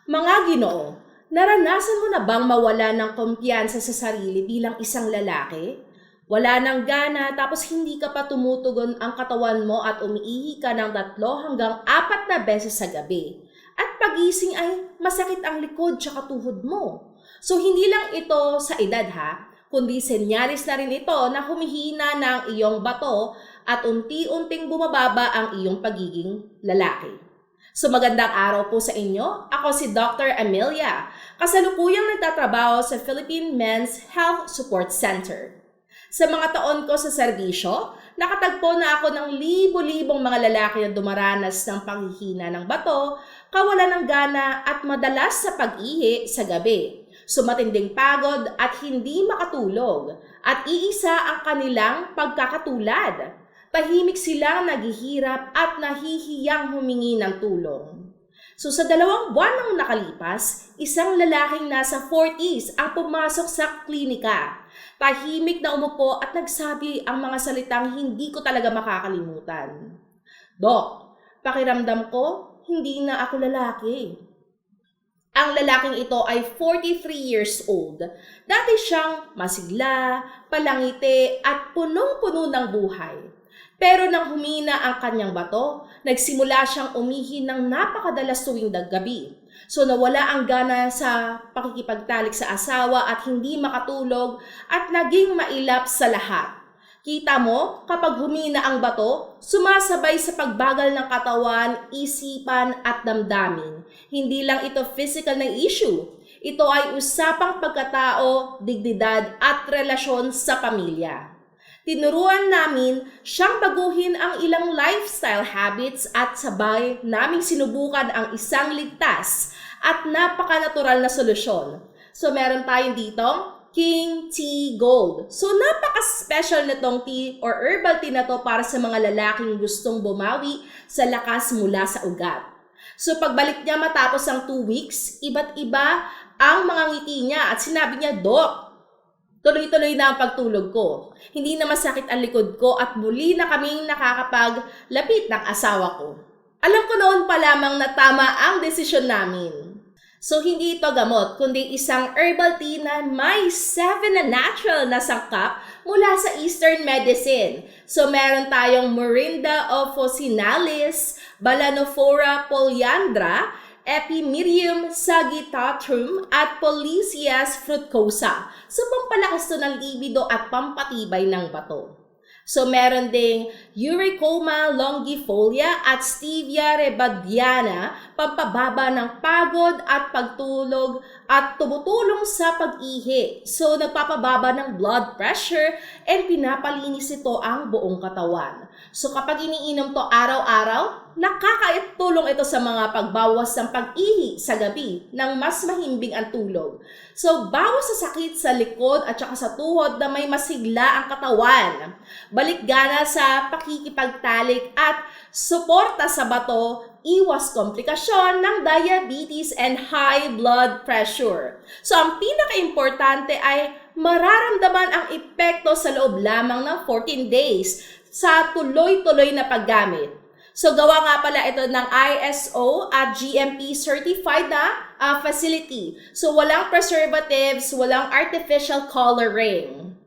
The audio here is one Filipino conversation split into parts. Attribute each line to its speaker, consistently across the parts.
Speaker 1: Mga Ginoo, naranasan mo na bang mawala ng kumpiyansa sa sarili bilang isang lalaki? Wala nang gana tapos hindi ka pa tumutugon ang katawan mo at umiihi ka ng 3 hanggang 4 na beses sa gabi. At pagising ay masakit ang likod tsaka tuhod mo. So hindi lang ito sa edad ha, kundi senyalis na rin ito na humihina ng iyong bato at unti-unting bumababa ang iyong pagiging lalaki. So magandang araw po sa inyo. Ako si Dr. Amelia, kasalukuyang nagtatrabaho sa Philippine Men's Health Support Center. Sa mga taon ko sa serbisyo, nakatagpo na ako ng libo-libong mga lalaki na dumaranas ng panghihina ng bato, kawalan ng gana at madalas sa pag-ihi sa gabi. So matinding pagod at hindi makatulog at iisa ang kanilang pagkakatulad. Tahimik silang naghihirap at nahihiyang humingi ng tulong. So sa 2 buwan nang nakalipas, isang lalaking nasa 40s ang pumasok sa klinika. Tahimik na umupo at nagsabi ang mga salitang hindi ko talaga makakalimutan. Dok, pakiramdam ko, hindi na ako lalaki. Ang lalaking ito ay 43 years old. Dati siyang masigla, palangiti at punong-puno ng buhay. Pero nang humina ang kanyang bato, nagsimula siyang umihi ng napakadalas tuwing gabi. So nawala ang gana sa pakikipagtalik sa asawa at hindi makatulog at naging mailap sa lahat. Kita mo, kapag humina ang bato, sumasabay sa pagbagal ng katawan, isipan at damdamin. Hindi lang ito physical na issue. Ito ay usapang pagkatao, dignidad at relasyon sa pamilya. Tinuruan namin siyang baguhin ang ilang lifestyle habits at sabay naming sinubukan ang isang ligtas at napaka-natural na solusyon. So meron tayong ditong King Tea Gold. So napaka-special nitong tea or herbal tea na to para sa mga lalaking gustong bumawi sa lakas mula sa ugat. So pagbalik niya matapos ang 2 weeks, iba't iba ang mga ngiti niya at sinabi niya, Dok, tuloy-tuloy na ang pagtulog ko. Hindi na masakit ang likod ko at muli na kaming nakakapaglapit ng asawa ko. Alam ko noon pa lamang na tama ang desisyon namin. So hindi ito gamot, kundi isang herbal tea na may 7 na natural na sangkap mula sa Eastern medicine. So meron tayong Morinda officinalis, Balanophora polyandra, Epimerium sagittarium at Polysias frutcosa. So pampalakas to ng libido at pampatibay ng bato. So meron ding Eurycoma longifolia at Stevia rebaudiana, pampababa ng pagod at pagtulog at tumutulong sa pag-ihi. So nagpapababa ng blood pressure and pinapalinis ito ang buong katawan. So kapag iniinom to araw-araw, nakakatulong ito sa mga pagbawas ng pag-ihi sa gabi nang mas mahimbing ang tulog. So bawas sa sakit sa likod at saka sa tuhod na may masigla ang katawan. Balik gana sa pakikipagtalik at suporta sa bato, iwas komplikasyon ng diabetes and high blood pressure. So ang pinaka-importante ay mararamdaman ang epekto sa loob lamang ng 14 days sa tuloy-tuloy na paggamit. So gawa nga pala ito ng ISO at GMP certified na facility. So walang preservatives, walang artificial coloring.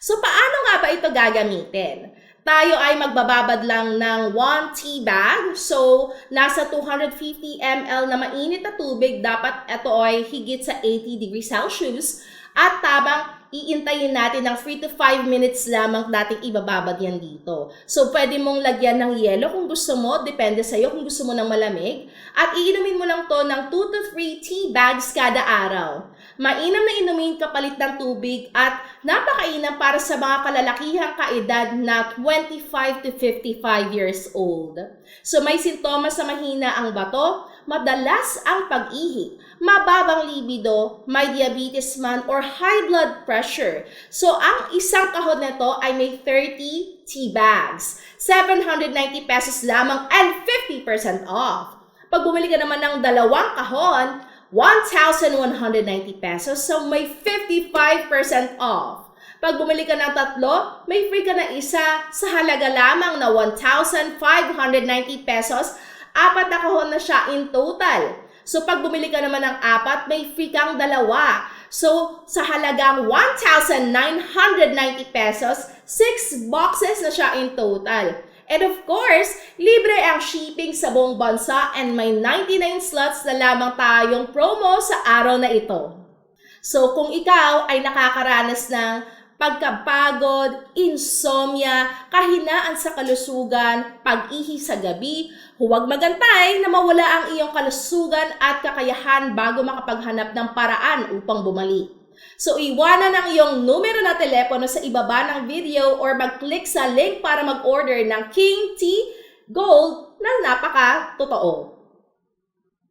Speaker 1: So paano nga ba ito gagamitin? Tayo ay magbababad lang ng 1 tea bag. So nasa 250 ml na mainit na tubig, dapat ito ay higit sa 80 degrees Celsius. At tabang iintayin natin ng 3 to 5 minutes lamang nating ibababad yan dito. So, pwede mong lagyan ng yelo kung gusto mo, depende sa'yo kung gusto mo ng malamig. At iinumin mo lang to ng 2 to 3 tea bags kada araw. Mainam na inumin kapalit ng tubig at napakainam para sa mga kalalakihang kaedad na 25 to 55 years old. So, may sintomas na mahina ang bato, madalas ang pag-ihi, mababang libido, may diabetes man or high blood pressure. So, ang isang kahon nito ay may 30 tea bags. 790 pesos lamang and 50% off. Pag bumili ka naman ng 2 kahon, 1,190 pesos. So, may 55% off. Pag bumili ka ng 3, may free ka na isa sa halaga lamang na 1,590 pesos. 4 na kahon na siya in total. So pag bumili ka naman ng 4, may free kang 2. So sa halagang 1,990 pesos, 6 boxes na siya in total. And of course, libre ang shipping sa buong bansa and may 99 slots na lamang tayong promo sa araw na ito. So kung ikaw ay nakakaranas ng pagkapagod, insomnia, kahinaan sa kalusugan, pag-ihi sa gabi, huwag magantay na mawala ang iyong kalusugan at kakayahan bago makapaghanap ng paraan upang bumalik. So, iwanan ang iyong numero na telepono sa ibaba ng video or mag-click sa link para mag-order ng King Tea Gold na napaka-totoo.